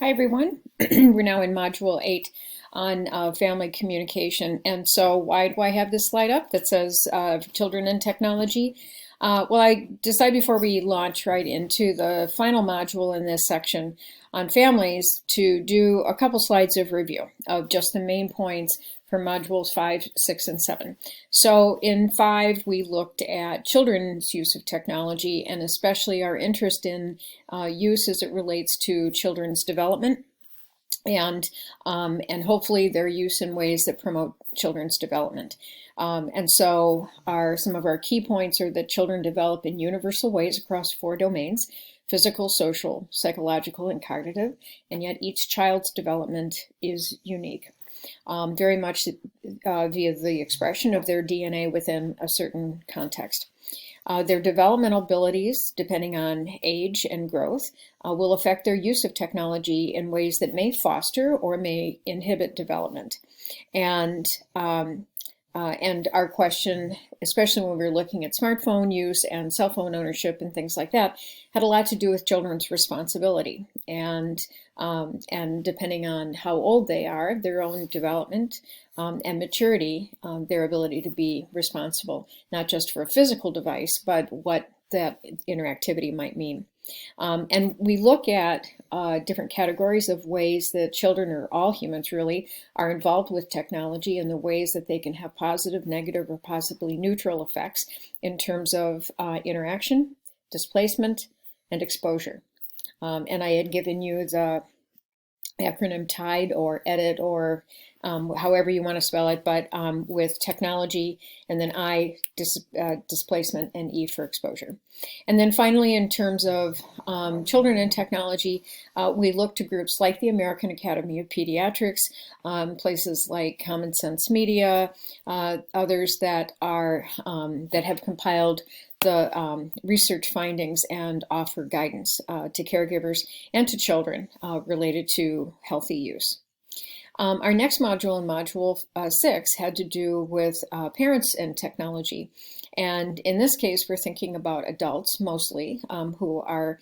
Hi, everyone. We're now in Module 8 on family communication. And so why do I have this slide up that says Children and Technology? Well, I decided before we launch right into the final module in this section on families to do a couple slides of review of just the main points for modules 5, 6, and 7. So in 5, we looked at children's use of technology and especially our interest in use as it relates to children's development and hopefully their use in ways that promote children's development. And so some of our key points are that children develop in universal ways across 4 domains: physical, social, psychological, and cognitive, and yet each child's development is unique. Very much via the expression of their DNA within a certain context. Their developmental abilities, depending on age and growth, will affect their use of technology in ways that may foster or may inhibit development. And our question, especially when we were looking at smartphone use and cell phone ownership and things like that, had a lot to do with children's responsibility. And depending on how old they are, their own development and maturity, their ability to be responsible, not just for a physical device, but what that interactivity might mean. And we look at different categories of ways that children, or all humans really, are involved with technology and the ways that they can have positive, negative, or possibly neutral effects in terms of interaction, displacement, and exposure. And I had given you the acronym TIDE or EDIT or however you want to spell it, but with technology, and then I, displacement, and E for exposure. And then finally, in terms of children and technology, we look to groups like the American Academy of Pediatrics, places like Common Sense Media, others that are that have compiled the research findings and offer guidance to caregivers and to children related to healthy use. Our next module, in Module 6, had to do with parents and technology. And in this case, we're thinking about adults mostly who are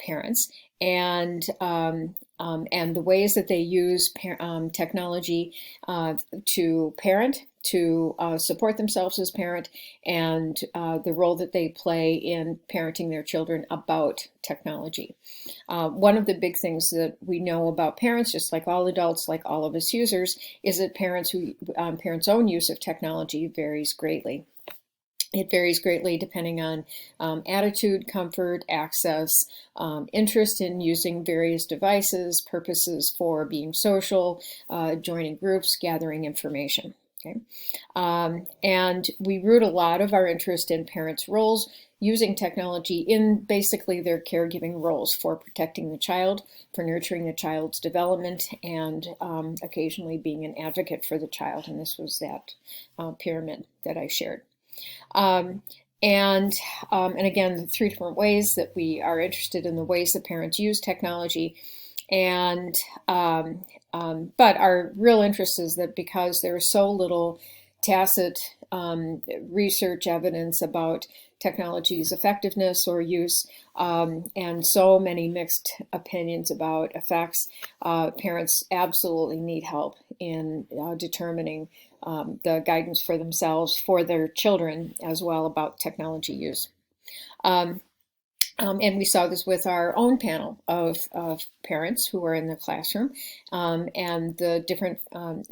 parents, and the ways that they use technology to parent, to support themselves as parent, and the role that they play in parenting their children about technology. One of the big things that we know about parents, just like all adults, like all of us users, is that parents' own use of technology varies greatly. It varies greatly depending on attitude, comfort, access, interest in using various devices, purposes for being social, joining groups, gathering information. Okay. And we root a lot of our interest in parents' roles using technology in basically their caregiving roles for protecting the child, for nurturing the child's development, and occasionally being an advocate for the child. And this was that pyramid that I shared. And again, the 3 different ways that we are interested in the ways that parents use technology. And but our real interest is that because there's so little tacit research evidence about technology's effectiveness or use, and so many mixed opinions about effects, parents absolutely need help in determining the guidance for themselves, for their children as well, about technology use. And we saw this with our own panel of parents who are in the classroom, and the different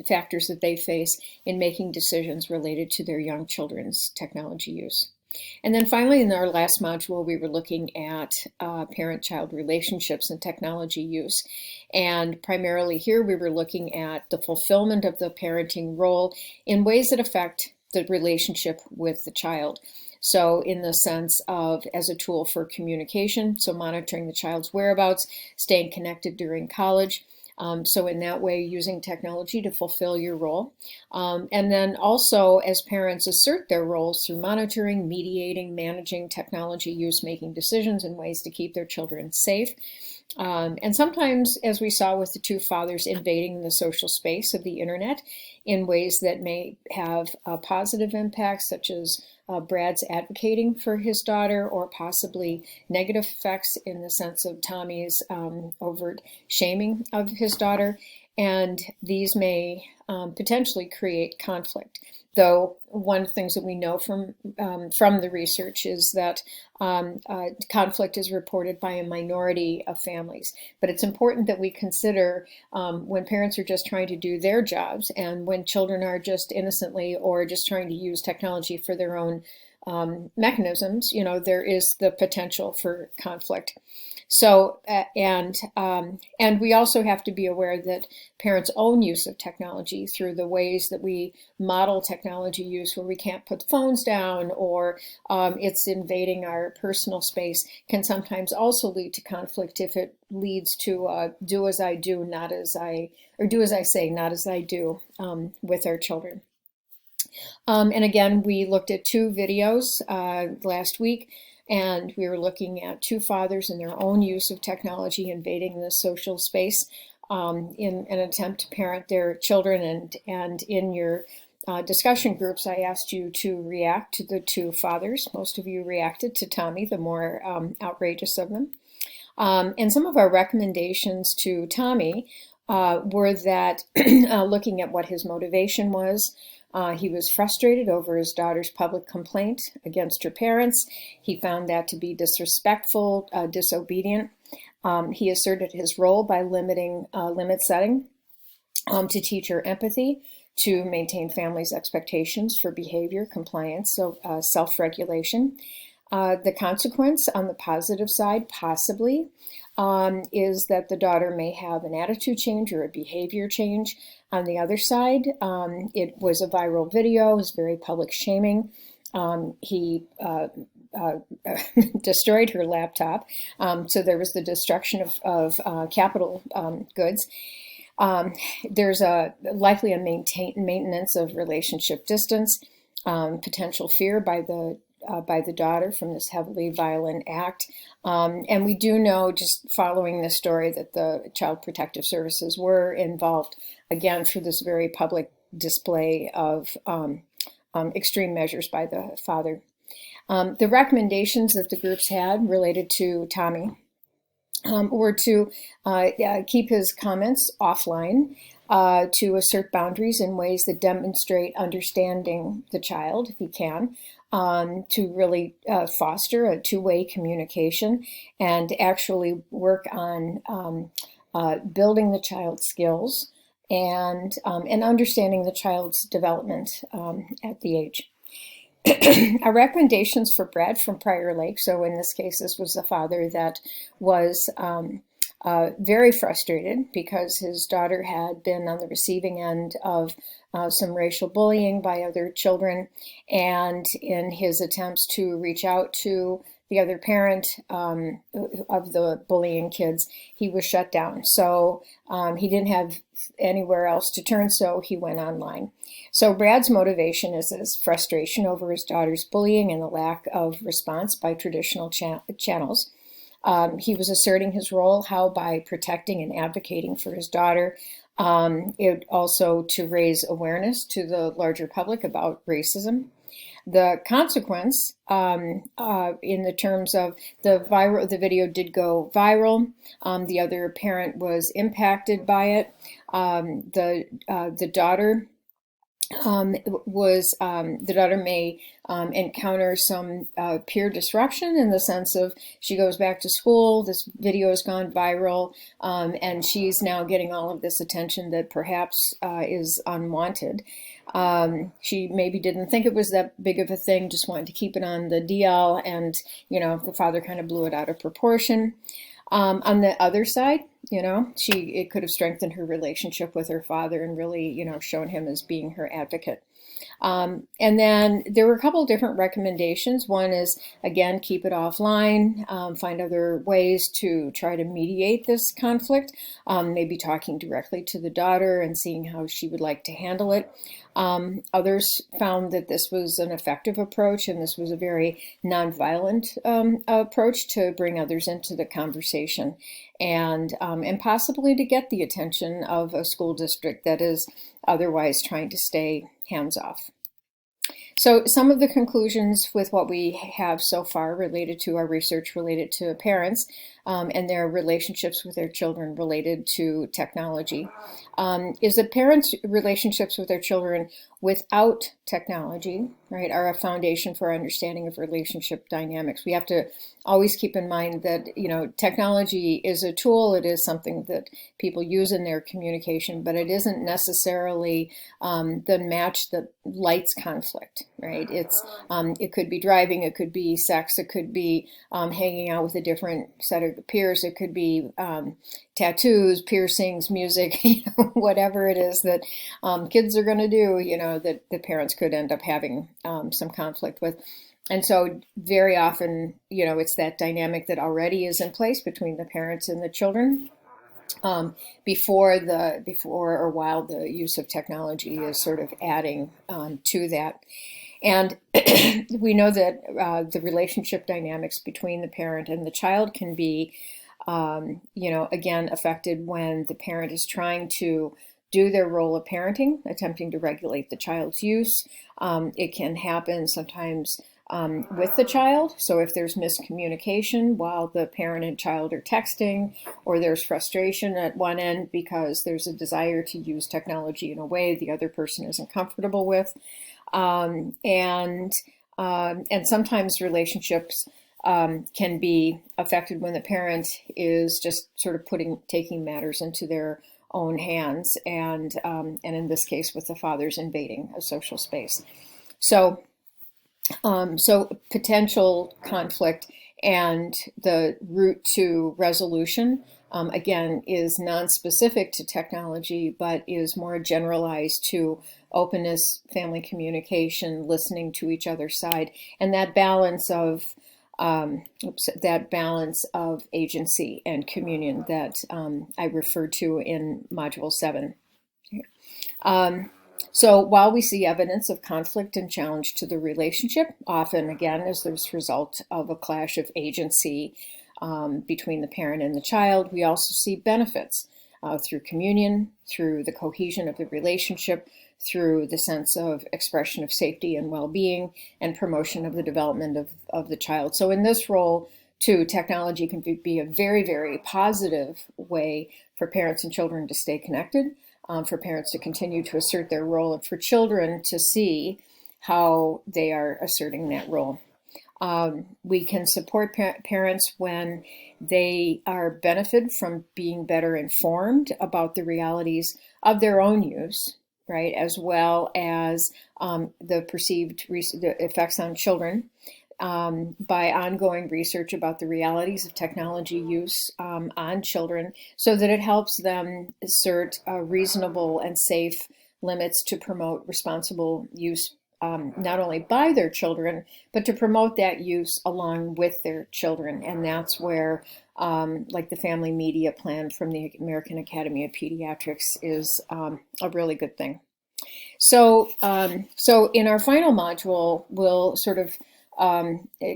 factors that they face in making decisions related to their young children's technology use. And then finally, in our last module, we were looking at parent-child relationships and technology use. And primarily here, we were looking at the fulfillment of the parenting role in ways that affect the relationship with the child. So in the sense of as a tool for communication, so monitoring the child's whereabouts, staying connected during college. So in that way, using technology to fulfill your role. And then also, as parents assert their roles through monitoring, mediating, managing technology use, making decisions in ways to keep their children safe, And sometimes, as we saw with the two fathers, invading the social space of the internet in ways that may have a positive impacts, such as Brad's advocating for his daughter, or possibly negative effects in the sense of Tommy's overt shaming of his daughter. And these may potentially create conflict. Though one of the things that we know from the research is that conflict is reported by a minority of families. But it's important that we consider when parents are just trying to do their jobs, and when children are just innocently or just trying to use technology for their own mechanisms, there is the potential for conflict. So, and we also have to be aware that parents' own use of technology, through the ways that we model technology use, where we can't put phones down, or it's invading our personal space, can sometimes also lead to conflict if it leads to do as I do, not as I, or do as I say, not as I do, with our children. And again, we looked at two videos last week. And we were looking at two fathers and their own use of technology invading the social space in an attempt to parent their children. And in your discussion groups, I asked you to react to the two fathers. Most of you reacted to Tommy, the more outrageous of them. And some of our recommendations to Tommy were that looking at what his motivation was, he was frustrated over his daughter's public complaint against her parents. He found that to be disrespectful, disobedient. He asserted his role by limit setting to teach her empathy, to maintain families' expectations for behavior, compliance, so self-regulation. The consequence on the positive side, possibly, is that the daughter may have an attitude change or a behavior change. On the other side, it was a viral video, it was very public shaming. He destroyed her laptop, so there was the destruction of capital goods. There's likely a maintenance of relationship distance, potential fear by the daughter from this heavily violent act. And we do know, just following this story, that the Child Protective Services were involved, again, for this very public display of extreme measures by the father. The recommendations that the groups had related to Tommy were to keep his comments offline, to assert boundaries in ways that demonstrate understanding the child, if he can, to really foster a two-way communication, and actually work on building the child's skills and understanding the child's development at the age. Our recommendations for Brad from Prior Lake, so in this case, this was the father that was very frustrated because his daughter had been on the receiving end of some racial bullying by other children, and in his attempts to reach out to the other parent of the bullying kids, he was shut down. So he didn't have anywhere else to turn, so he went online. So Brad's motivation is his frustration over his daughter's bullying and the lack of response by traditional channels. He was asserting his role, how by protecting and advocating for his daughter, it also to raise awareness to the larger public about racism. The consequence, in the terms of the video did go viral. The other parent was impacted by it. The daughter the daughter may encounter some peer disruption, in the sense of she goes back to school, this video has gone viral, and she's now getting all of this attention that perhaps is unwanted. She maybe didn't think it was that big of a thing, just wanted to keep it on the DL, and the father kind of blew it out of proportion. On the other side, it could have strengthened her relationship with her father and really, shown him as being her advocate. And then there were a couple of different recommendations. One is, again, keep it offline, find other ways to try to mediate this conflict, maybe talking directly to the daughter and seeing how she would like to handle it. Others found that this was an effective approach, and this was a very nonviolent approach to bring others into the conversation, and possibly to get the attention of a school district that is otherwise trying to stay hands off. So some of the conclusions with what we have so far related to our research related to parents and their relationships with their children related to technology is that parents' relationships with their children without technology, right, are a foundation for our understanding of relationship dynamics. We have to always keep in mind that, technology is a tool. It is something that people use in their communication, but it isn't necessarily the match that lights conflict, right? It could be driving, it could be sex, it could be hanging out with a different set of peers, it could be tattoos, piercings, music, whatever it is that kids are going to do, that the parents could end up having some conflict with. And so very often, it's that dynamic that already is in place between the parents and the children before or while the use of technology is sort of adding to that. And we know that the relationship dynamics between the parent and the child can be, again, affected when the parent is trying to do their role of parenting, attempting to regulate the child's use. It can happen sometimes with the child. So if there's miscommunication while the parent and child are texting, or there's frustration at one end because there's a desire to use technology in a way the other person isn't comfortable with. And sometimes relationships can be affected when the parent is just sort of taking matters into their own hands, and in this case, with the father's invading a social space. So potential conflict and the route to resolution, again, is non-specific to technology, but is more generalized to openness, family communication, listening to each other's side, and that balance of agency and communion that I referred to in Module 7. So while we see evidence of conflict and challenge to the relationship, often, again, as the result of a clash of agency between the parent and the child, we also see benefits through communion, through the cohesion of the relationship, through the sense of expression of safety and well-being, and promotion of the development of the child. So in this role, too, technology can be a very, very positive way for parents and children to stay connected, for parents to continue to assert their role, and for children to see how they are asserting that role. We can support parents when they are benefited from being better informed about the realities of their own use, right, as well as the perceived the effects on children by ongoing research about the realities of technology use on children, so that it helps them assert reasonable and safe limits to promote responsible use, not only by their children, but to promote that use along with their children. And that's where, like the family media plan from the American Academy of Pediatrics is a really good thing. So in our final module, we'll sort of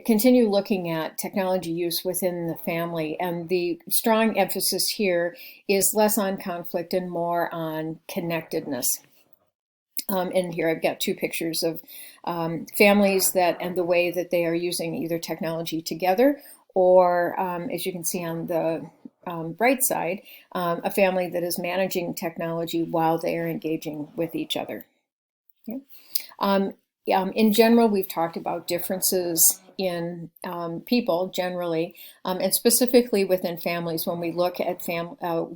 continue looking at technology use within the family, and the strong emphasis here is less on conflict and more on connectedness. And here I've got two pictures of families and the way that they are using either technology together, or as you can see on the right side, a family that is managing technology while they are engaging with each other. Okay. In general, we've talked about differences in people generally, and specifically within families. When we look at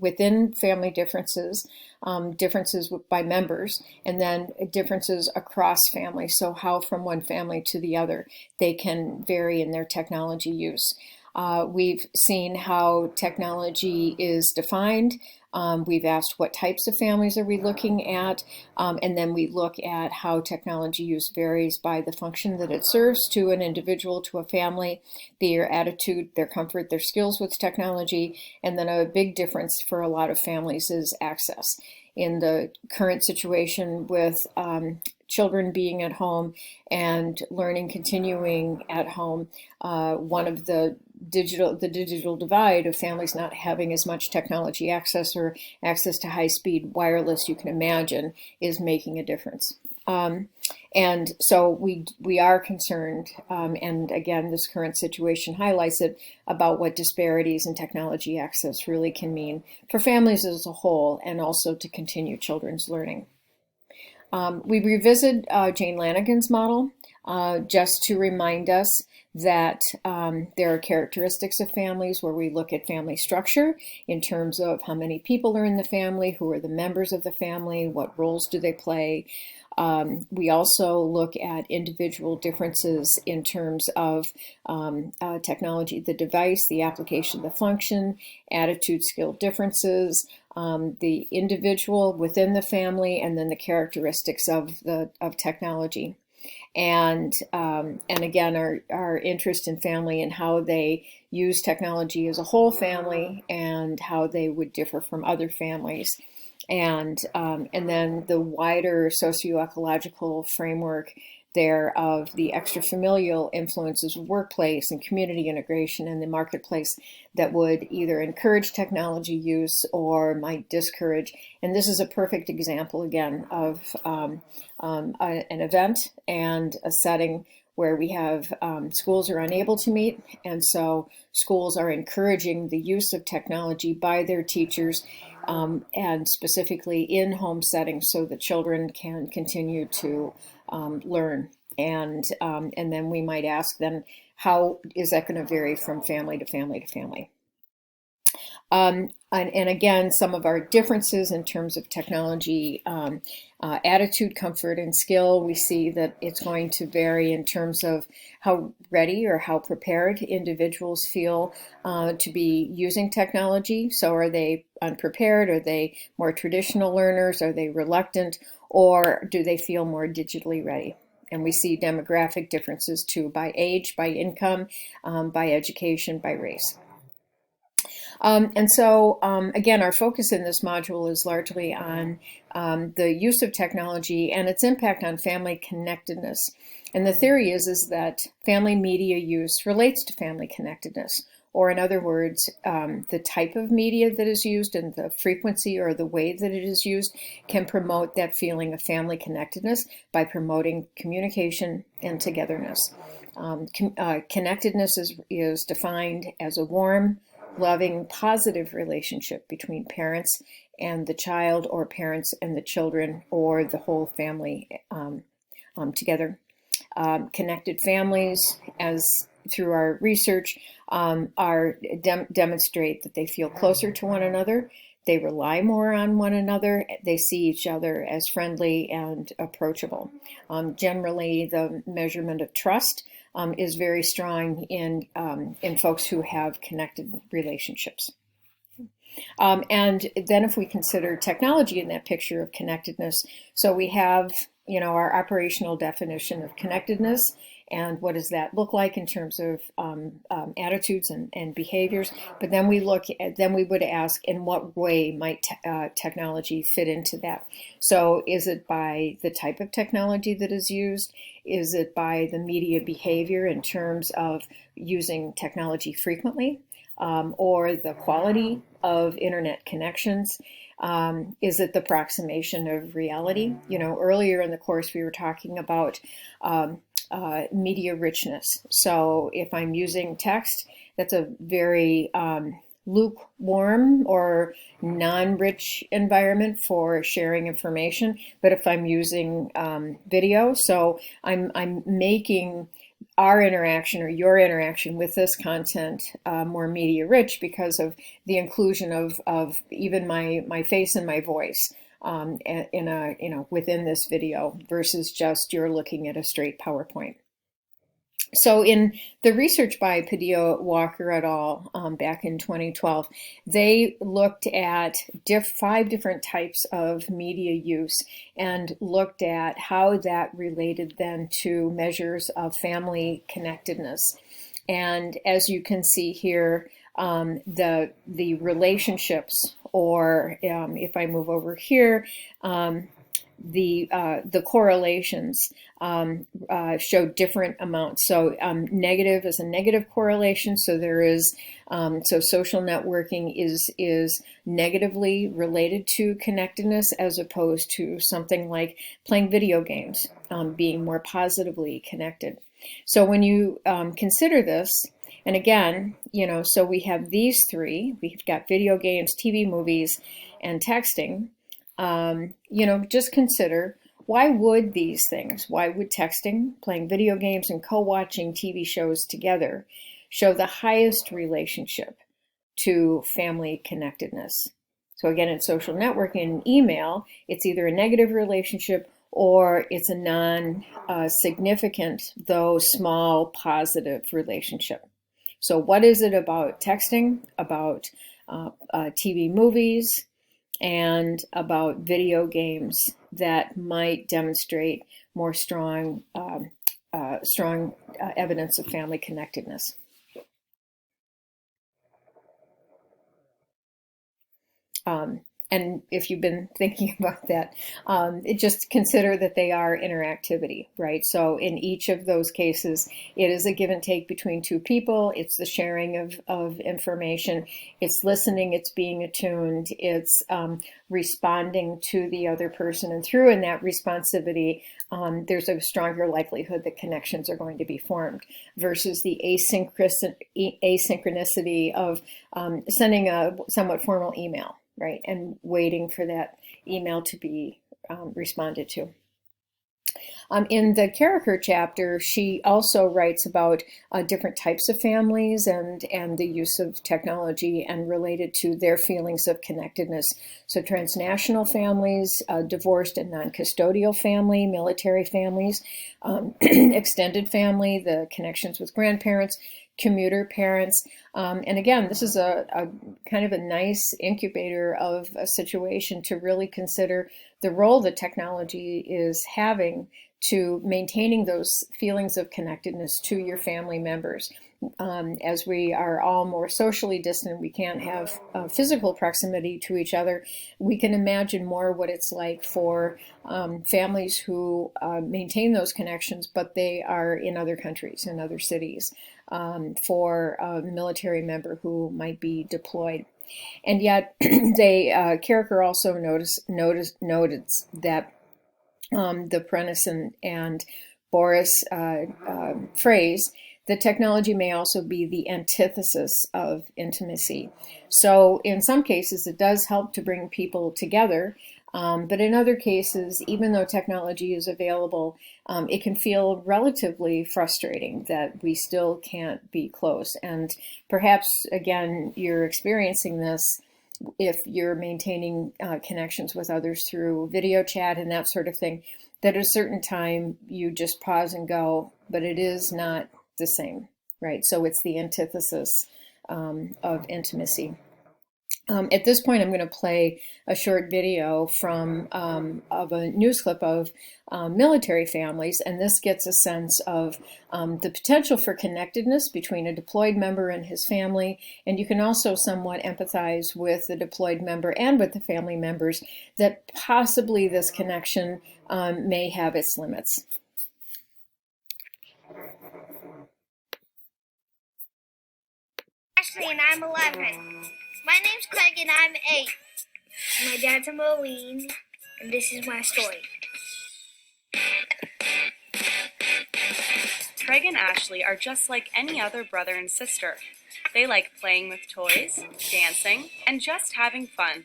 within family differences, differences by members, and then differences across families. So how from one family to the other they can vary in their technology use. We've seen how technology is defined. We've asked what types of families are we looking at, and then we look at how technology use varies by the function that it serves to an individual, to a family, their attitude, their comfort, their skills with technology, and then a big difference for a lot of families is access. In the current situation with children being at home and learning continuing at home, one of the digital divide of families not having as much technology access or access to high-speed wireless you can imagine is making a difference. And so we are concerned, and again, this current situation highlights it, about what disparities in technology access really can mean for families as a whole, and also to continue children's learning. We revisit Jane Lanigan's model just to remind us that there are characteristics of families where we look at family structure in terms of how many people are in the family, who are the members of the family, what roles do they play. We also look at individual differences in terms of technology, the device, the application, the function, attitude, skill differences, the individual within the family, and then the characteristics of technology. And again, our interest in family and how they use technology as a whole family and how they would differ from other families. And then the wider socio-ecological framework there of the extrafamilial influences of workplace and community integration in the marketplace that would either encourage technology use or might discourage. And this is a perfect example, again, of an event and a setting where we have schools are unable to meet, and so schools are encouraging the use of technology by their teachers, and specifically in home settings, so that children can continue to learn. And then we might ask them, how is that going to vary from family to family to family? And again, some of our differences in terms of technology, attitude, comfort, and skill, we see that it's going to vary in terms of how ready or how prepared individuals feel to be using technology. So are they unprepared? Are they more traditional learners? Are they reluctant? Or do they feel more digitally ready? And we see demographic differences too, by age, by income, by education, by race. And so, again, our focus in this module is largely on the use of technology and its impact on family connectedness. And the theory is that family media use relates to family connectedness, or in other words, the type of media that is used and the frequency or the way that it is used can promote that feeling of family connectedness by promoting communication and togetherness. Connectedness is defined as a warm, loving, positive relationship between parents and the child, or parents and the children, or the whole family together. Connected families, as through our research, demonstrate that they feel closer to one another, they rely more on one another, they see each other as friendly and approachable. Generally, the measurement of trust is very strong in folks who have connected relationships. And then if we consider technology in that picture of connectedness, so we have, our operational definition of connectedness, and what does that look like in terms of attitudes and behaviors. But then we would ask, in what way might technology fit into that? So is it by the type of technology that is used? Is it by the media behavior in terms of using technology frequently? Or the quality of internet connections? Is it the approximation of reality? Earlier in the course we were talking about media richness. So if I'm using text, that's a very lukewarm or non-rich environment for sharing information. But if I'm using video, so I'm making our interaction or your interaction with this content more media rich because of the inclusion of even my face and my voice within this video, versus just you're looking at a straight PowerPoint. So in the research by Padilla Walker et al. Back in 2012, they looked at 5 different types of media use and looked at how that related then to measures of family connectedness. And as you can see here, the relationships, or if I move over here, the correlations show different amounts. So negative is a negative correlation. So there is so social networking is negatively related to connectedness, as opposed to something like playing video games being more positively connected. So when you consider this, and again, so we have these 3. We've got video games, TV, movies, and texting. Just consider, why would these things, why would texting, playing video games, and co-watching TV shows together show the highest relationship to family connectedness? So again, in social networking and email, it's either a negative relationship or it's a non-significant, though small, positive relationship. So what is it about texting, about TV, movies, and about video games that might demonstrate more strong evidence of family connectedness? And if you've been thinking about that, just consider that they are interactivity, right? So in each of those cases, it is a give and take between 2 people. It's the sharing of information. It's listening. It's being attuned. It's responding to the other person. And through in that responsivity, there's a stronger likelihood that connections are going to be formed, versus the asynchronicity of sending a somewhat formal email, right, and waiting for that email to be responded to. In the Carricker chapter, she also writes about different types of families and the use of technology and related to their feelings of connectedness. So transnational families, divorced and non-custodial family, military families, extended family, the connections with grandparents, commuter parents. And again, this is a kind of a nice incubator of a situation to really consider the role that technology is having to maintaining those feelings of connectedness to your family members. As we are all more socially distant, we can't have physical proximity to each other. We can imagine more what it's like for families who maintain those connections, but they are in other countries, in other cities, for a military member who might be deployed. And yet, Carricker also noted that the Prentice and Boris phrase, that technology may also be the antithesis of intimacy. So in some cases, it does help to bring people together, but in other cases, even though technology is available, it can feel relatively frustrating that we still can't be close. And perhaps, again, you're experiencing this if you're maintaining connections with others through video chat and that sort of thing, that at a certain time you just pause and go, but it is not the same, right? So it's the antithesis of intimacy. At this point, I'm going to play a short video from of a news clip of military families, and this gets a sense of the potential for connectedness between a deployed member and his family, and you can also somewhat empathize with the deployed member and with the family members that possibly this connection may have its limits. Ashley and I'm 11. My name's Craig and I'm 8. My dad's a Marine, and this is my story. Craig and Ashley are just like any other brother and sister. They like playing with toys, dancing, and just having fun.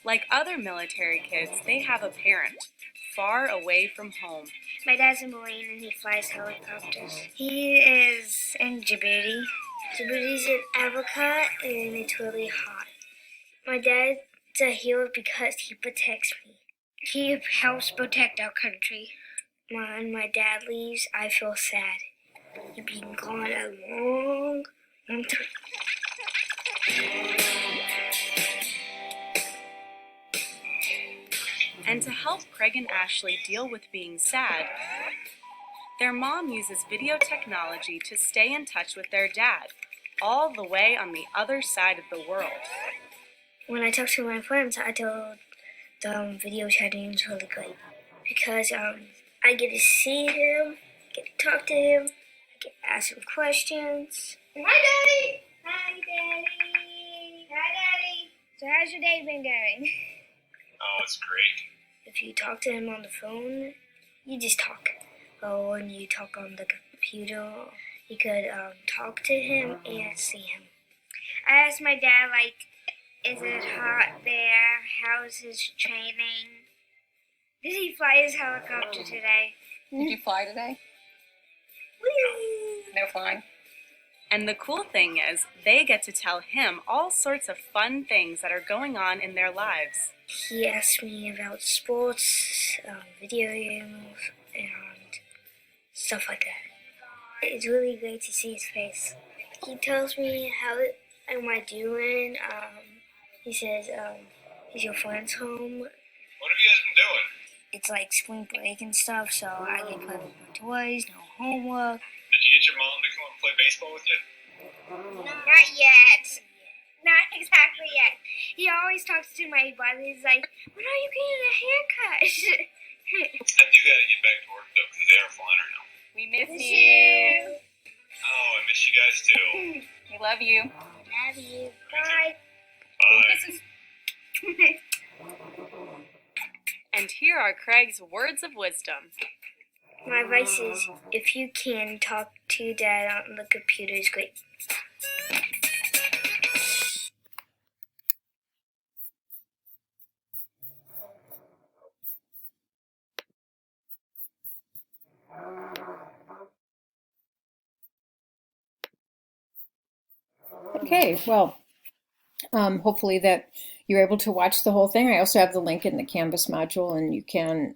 Like other military kids, they have a parent, far away from home. My dad's a Marine and he flies helicopters. He is in Djibouti. Djibouti's in Africa and it's really hot. My dad's a hero because he protects me. He helps protect our country. When my dad leaves, I feel sad. You've been gone a long, long time. And to help Craig and Ashley deal with being sad, their mom uses video technology to stay in touch with their dad, all the way on the other side of the world. When I talk to my friends, I told them video chatting is really good because I get to see him, get to talk to him, I get to ask him questions. Hi, Daddy! Hi, Daddy! Hi, Daddy! So how's your day been going? Oh, it's great. If you talk to him on the phone, you just talk. But when you talk on the computer, you could talk to him and see him. I asked my dad, is it hot there? How's his training? Did he fly his helicopter today? Did you fly today? Whee! No flying. And the cool thing is, they get to tell him all sorts of fun things that are going on in their lives. He asked me about sports, video games, and stuff like that. It's really great to see his face. He tells me how am I doing. He says, is your friends home? What have you guys been doing? It's like spring break and stuff, so I get play with my toys, no homework. Did you get your mom to come up and play baseball with you? Not yet. Not exactly yet. He always talks to my brother. He's like, when are you getting a haircut? I do gotta get back to work though, because they are flying right now. We miss Miss you. you. Oh, I miss you guys too. We love you. Love you. Bye. Bye. And here are Craig's words of wisdom. My advice is, if you can, talk to Dad on the computer is great. Okay, well, hopefully that you're able to watch the whole thing. I also have the link in the Canvas module, and you can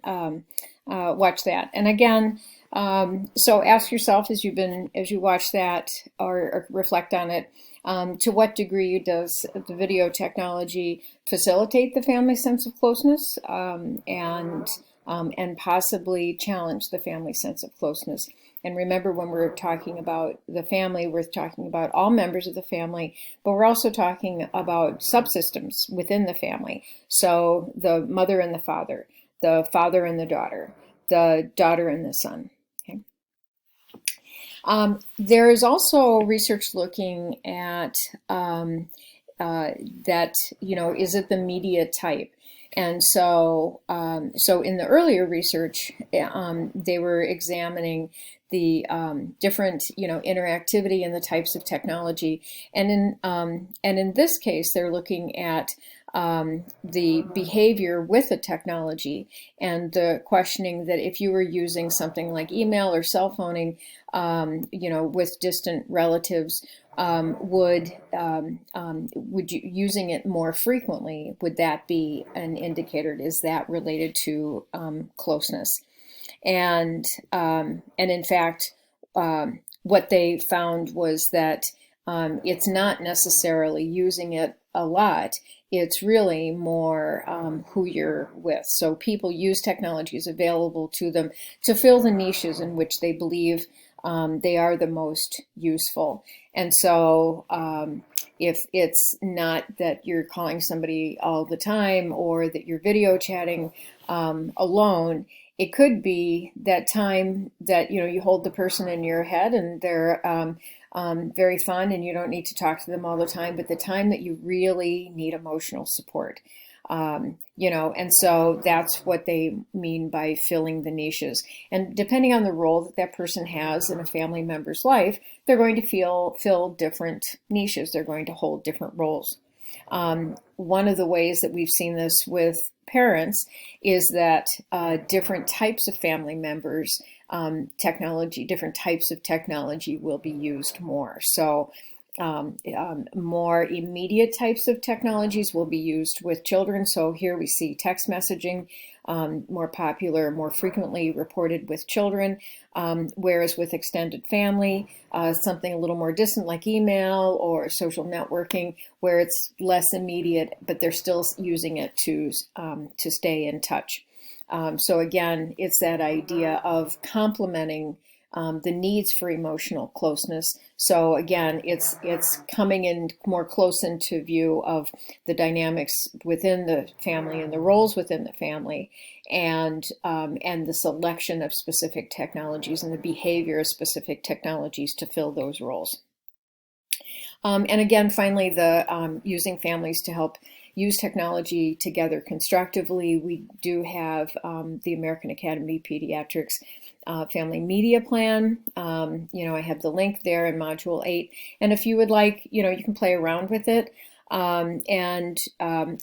watch that. And again, so ask yourself as you watch that or reflect on it, to what degree does the video technology facilitate the family sense of closeness, and possibly challenge the family sense of closeness. And remember, when we're talking about the family, we're talking about all members of the family, but we're also talking about subsystems within the family. So the mother and the father and the daughter and the son. Okay. There is also research looking at that, is it the media type? And so, in the earlier research, they were examining the different, interactivity and the types of technology, and in this case, they're looking at the behavior with the technology, and the questioning that if you were using something like email or cell phoning, with distant relatives, would you using it more frequently, would that be an indicator? Is that related to closeness? And in fact, what they found was that it's not necessarily using it a lot. It's really more who you're with. So people use technologies available to them to fill the niches in which they believe they are the most useful. And so if it's not that you're calling somebody all the time, or that you're video chatting alone, it could be that time that you hold the person in your head and they're very fun and you don't need to talk to them all the time, but the time that you really need emotional support. And so that's what they mean by filling the niches. And depending on the role that that person has in a family member's life, they're going to fill different niches. They're going to hold different roles. One of the ways that we've seen this with parents is that different types of family members, different types of technology will be used more. So more immediate types of technologies will be used with children. So here we see text messaging more popular, more frequently reported with children, whereas with extended family, something a little more distant like email or social networking, where it's less immediate, but they're still using it to stay in touch. So again, it's that idea of complementing the needs for emotional closeness. So again, it's coming in more close into view of the dynamics within the family and the roles within the family, and the selection of specific technologies and the behavior of specific technologies to fill those roles. And again, finally, the using families to help use technology together constructively. We do have the American Academy of Pediatrics Family Media Plan. I have the link there in Module 8. And if you would like, you can play around with it.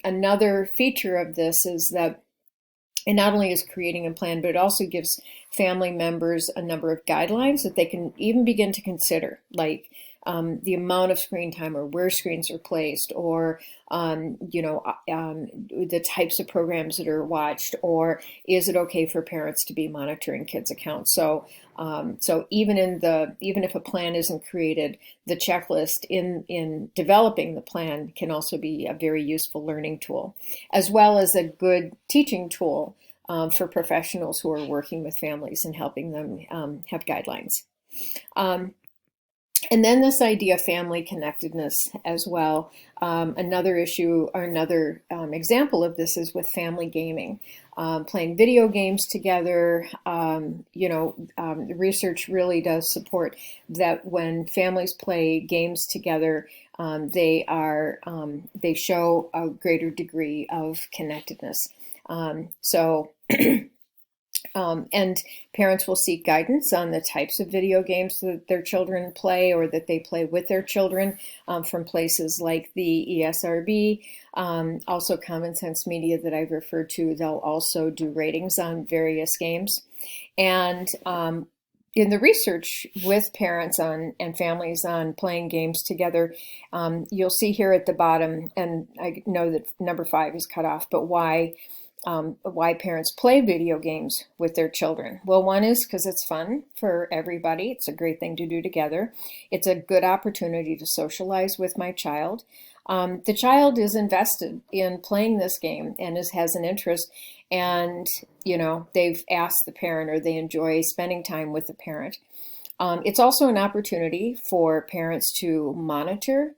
Another feature of this is that it not only is creating a plan, but it also gives family members a number of guidelines that they can even begin to consider, like the amount of screen time or where screens are placed, or the types of programs that are watched, or is it okay for parents to be monitoring kids' accounts? So even if a plan isn't created, the checklist in developing the plan can also be a very useful learning tool, as well as a good teaching tool for professionals who are working with families and helping them have guidelines. And then this idea of family connectedness as well. Another issue or another example of this is with family gaming. Playing video games together. Research really does support that when families play games together, they show a greater degree of connectedness. And parents will seek guidance on the types of video games that their children play or that they play with their children from places like the ESRB, also Common Sense Media that I've referred to. They'll also do ratings on various games. And in the research with parents and families on playing games together, you'll see here at the bottom, and I know that number 5 is cut off, but why parents play video games with their children. Well, one is because it's fun for everybody. It's a great thing to do together. It's a good opportunity to socialize with my child. The child is invested in playing this game and has an interest, and they've asked the parent, or they enjoy spending time with the parent. It's also an opportunity for parents to monitor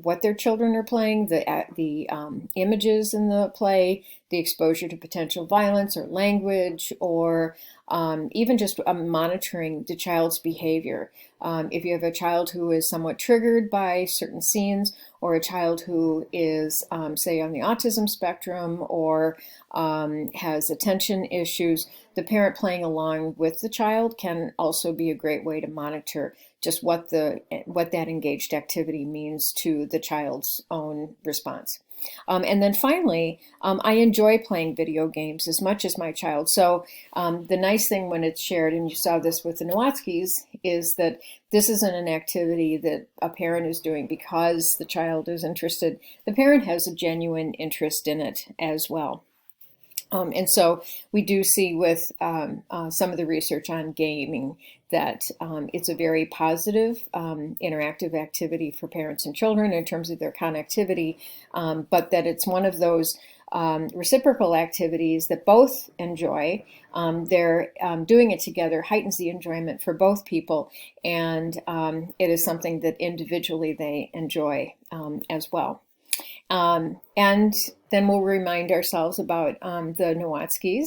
what their children are playing, the images in the play, the exposure to potential violence or language, or even just monitoring the child's behavior. If you have a child who is somewhat triggered by certain scenes, or a child who is, say, on the autism spectrum, or has attention issues, the parent playing along with the child can also be a great way to monitor just what that engaged activity means to the child's own response. And then finally, I enjoy playing video games as much as my child. So the nice thing when it's shared, and you saw this with the Nowotskis, is that this isn't an activity that a parent is doing because the child is interested. The parent has a genuine interest in it as well. And so we do see with some of the research on gaming that it's a very positive, interactive activity for parents and children in terms of their connectivity, but that it's one of those reciprocal activities that both enjoy. They're doing it together heightens the enjoyment for both people, and it is something that individually they enjoy as well. And then we'll remind ourselves about the Nowotskis.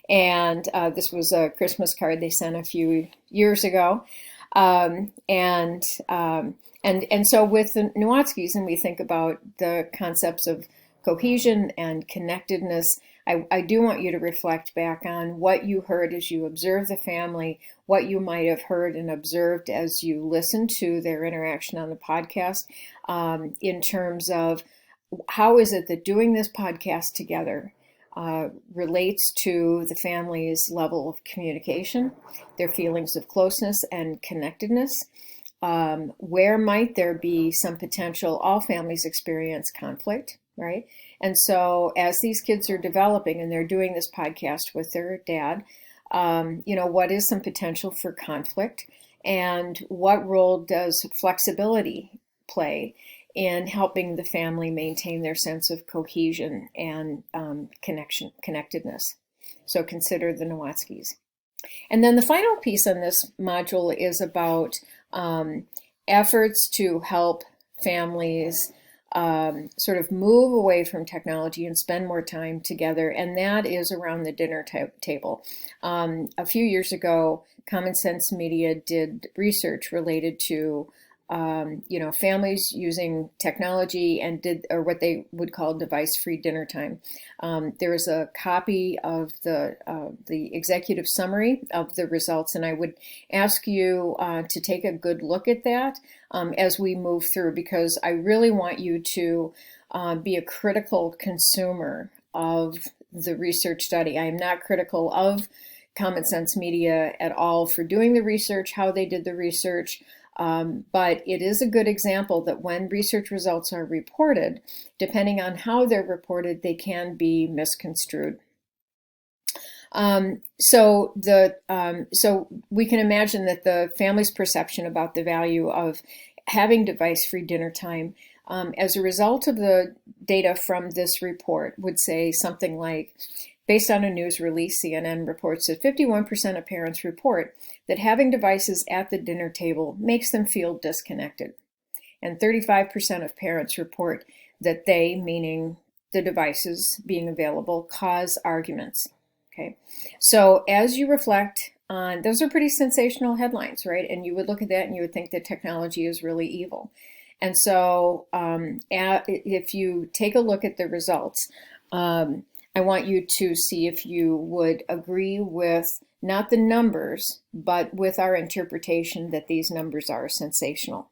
And this was a Christmas card they sent a few years ago. And so with the Nowotskis, and we think about the concepts of cohesion and connectedness, I do want you to reflect back on what you heard as you observed the family, what you might have heard and observed as you listened to their interaction on the podcast, in terms of how is it that doing this podcast together relates to the family's level of communication, their feelings of closeness and connectedness, where might there be some potential, all families experience conflict, right? And so as these kids are developing and they're doing this podcast with their dad, what is some potential for conflict, and what role does flexibility play in helping the family maintain their sense of cohesion and connectedness? So consider the Nowotskis. And then the final piece on this module is about efforts to help families sort of move away from technology and spend more time together, and that is around the dinner table. A few years ago, Common Sense Media did research related to families using technology and or what they would call device-free dinner time. There is a copy of the executive summary of the results, and I would ask you to take a good look at that as we move through, because I really want you to be a critical consumer of the research study. I am not critical of Common Sense Media at all for doing the research, how they did the research. But it is a good example that when research results are reported, depending on how they're reported, they can be misconstrued. So we can imagine that the family's perception about the value of having device-free dinner time as a result of the data from this report would say something like, based on a news release, CNN reports that 51% of parents report that having devices at the dinner table makes them feel disconnected. And 35% of parents report that they, meaning the devices being available, cause arguments. Okay, so as you reflect on, those are pretty sensational headlines, right? And you would look at that and you would think that technology is really evil. And so if you take a look at the results, I want you to see if you would agree with not the numbers, but with our interpretation that these numbers are sensational.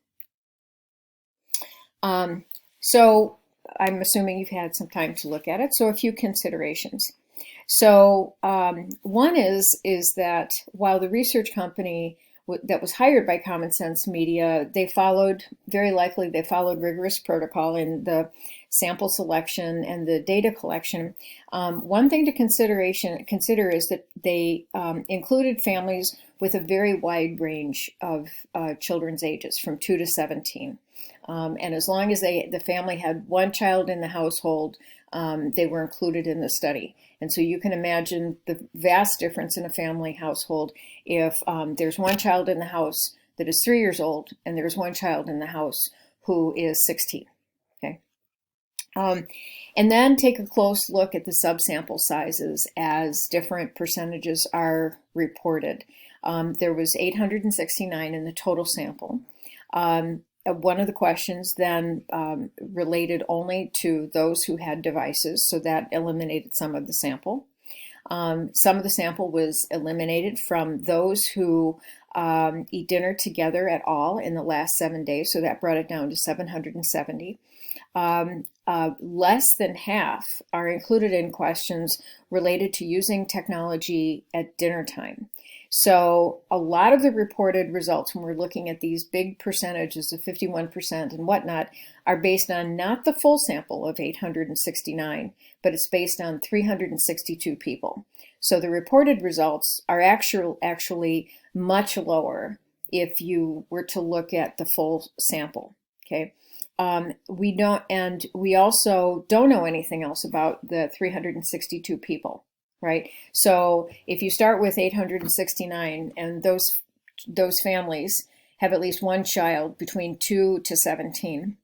So I'm assuming you've had some time to look at it. So a few considerations. So one is that while the research company that was hired by Common Sense Media, very likely they followed rigorous protocol in the sample selection and the data collection. One thing to consider is that they included families with a very wide range of children's ages, from 2 to 17. And as long as the family had one child in the household, they were included in the study. And so you can imagine the vast difference in a family household if there's one child in the house that is 3 years old and there's one child in the house who is 16. Okay. And then take a close look at the subsample sizes as different percentages are reported. There was 869 in the total sample. One of the questions then related only to those who had devices, so that eliminated some of the sample. Some of the sample was eliminated from those who eat dinner together at all in the last 7 days, so that brought it down to 770. Less than half are included in questions related to using technology at dinner time. So a lot of the reported results when we're looking at these big percentages of 51% and whatnot are based on not the full sample of 869, but it's based on 362 people. So the reported results are actually much lower if you were to look at the full sample. Okay. We also don't know anything else about the 362 people, right? So if you start with 869 and those families have at least one child between 2 to 17,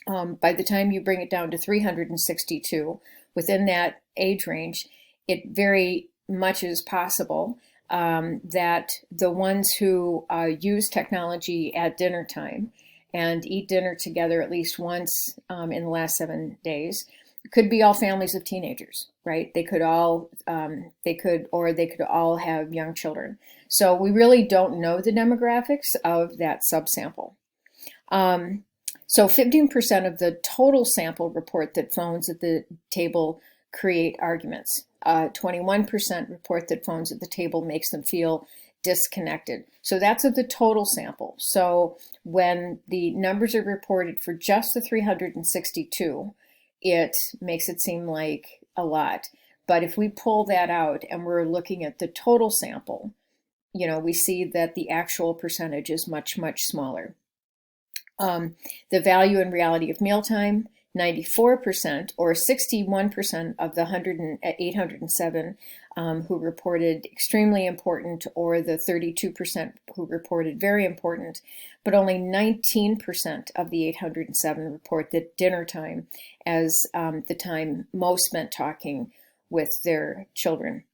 by the time you bring it down to 362 within that age range, it very much is possible that the ones who use technology at dinner time and eat dinner together at least once in the last 7 days could be all families of teenagers, right? They could all have young children. So we really don't know the demographics of that subsample. So 15% of the total sample report that phones at the table create arguments. 21% report that phones at the table makes them feel disconnected. So that's of the total sample. So when the numbers are reported for just the 362, it makes it seem like a lot. But if we pull that out and we're looking at the total sample, we see that the actual percentage is much, much smaller. The value and reality of mealtime, 94% or 61% of the 807 who reported extremely important, or the 32% who reported very important, but only 19% of the 807 report that dinner time as the time most spent talking with their children.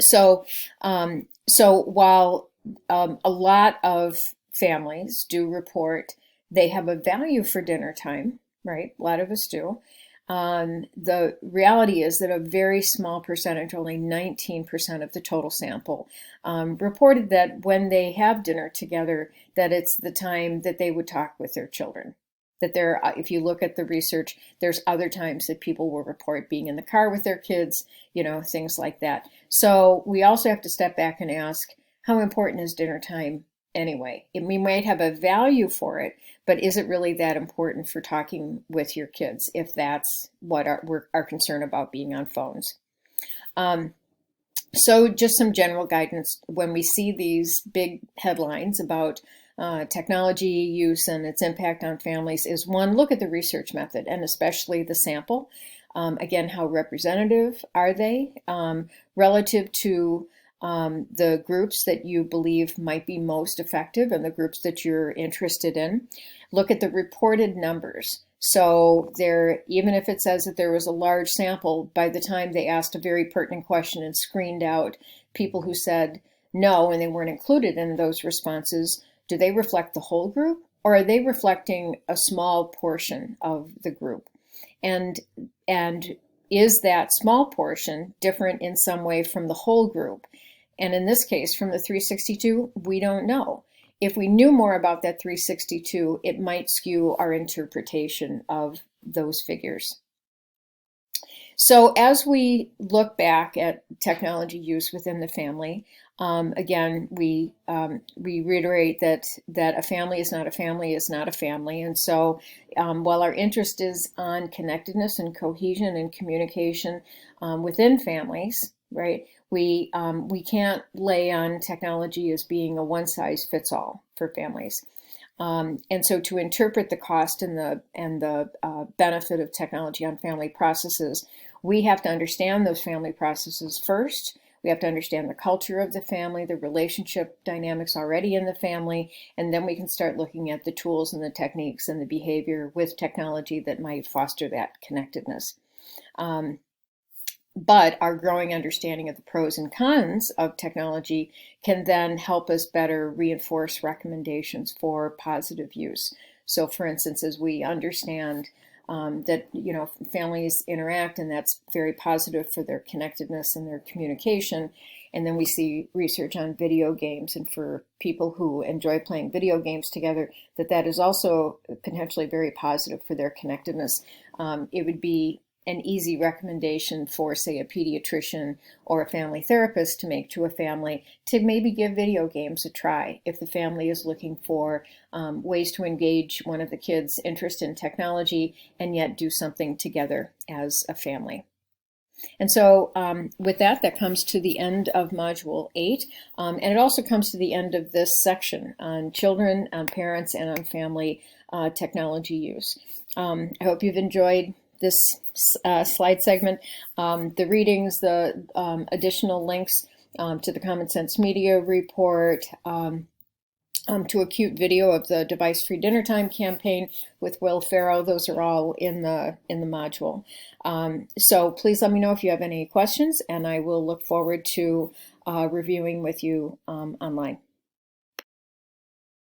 So while a lot of families do report they have a value for dinner time, right? A lot of us do. The reality is that a very small percentage, only 19% of the total sample, reported that when they have dinner together, that it's the time that they would talk with their children. That if you look at the research, there's other times that people will report being in the car with their kids, things like that. So we also have to step back and ask, how important is dinner time anyway? We might have a value for it, but is it really that important for talking with your kids if that's what we're concerned about being on phones? So just some general guidance when we see these big headlines about technology use and its impact on families is, one, look at the research method and especially the sample. Again, how representative are they relative to the groups that you believe might be most effective and the groups that you're interested in. Look at the reported numbers. So even if it says that there was a large sample, by the time they asked a very pertinent question and screened out people who said no and they weren't included in those responses, do they reflect the whole group, or are they reflecting a small portion of the group? And is that small portion different in some way from the whole group? And in this case, from the 362, we don't know. If we knew more about that 362, it might skew our interpretation of those figures. So as we look back at technology use within the family, again, we reiterate that a family is not a family is not a family. And so while our interest is on connectedness and cohesion and communication within families, right, we can't lay on technology as being a one-size-fits-all for families. And so to interpret the cost and the benefit of technology on family processes, we have to understand those family processes first. We have to understand the culture of the family, the relationship dynamics already in the family, and then we can start looking at the tools and the techniques and the behavior with technology that might foster that connectedness. But our growing understanding of the pros and cons of technology can then help us better reinforce recommendations for positive use. So for instance, as we understand that families interact and that's very positive for their connectedness and their communication, and then we see research on video games and for people who enjoy playing video games together, that is also potentially very positive for their connectedness. It would be an easy recommendation for, say, a pediatrician or a family therapist to make to a family to maybe give video games a try if the family is looking for ways to engage one of the kids' interest in technology and yet do something together as a family. And so with that comes to the end of Module 8, and it also comes to the end of this section on children, on parents, and on family technology use. I hope you've enjoyed this slide segment. The readings, the additional links to the Common Sense Media report, to a cute video of the Device-Free Dinner Time campaign with Will Farrow. Those are all in the module. So please let me know if you have any questions, and I will look forward to reviewing with you online.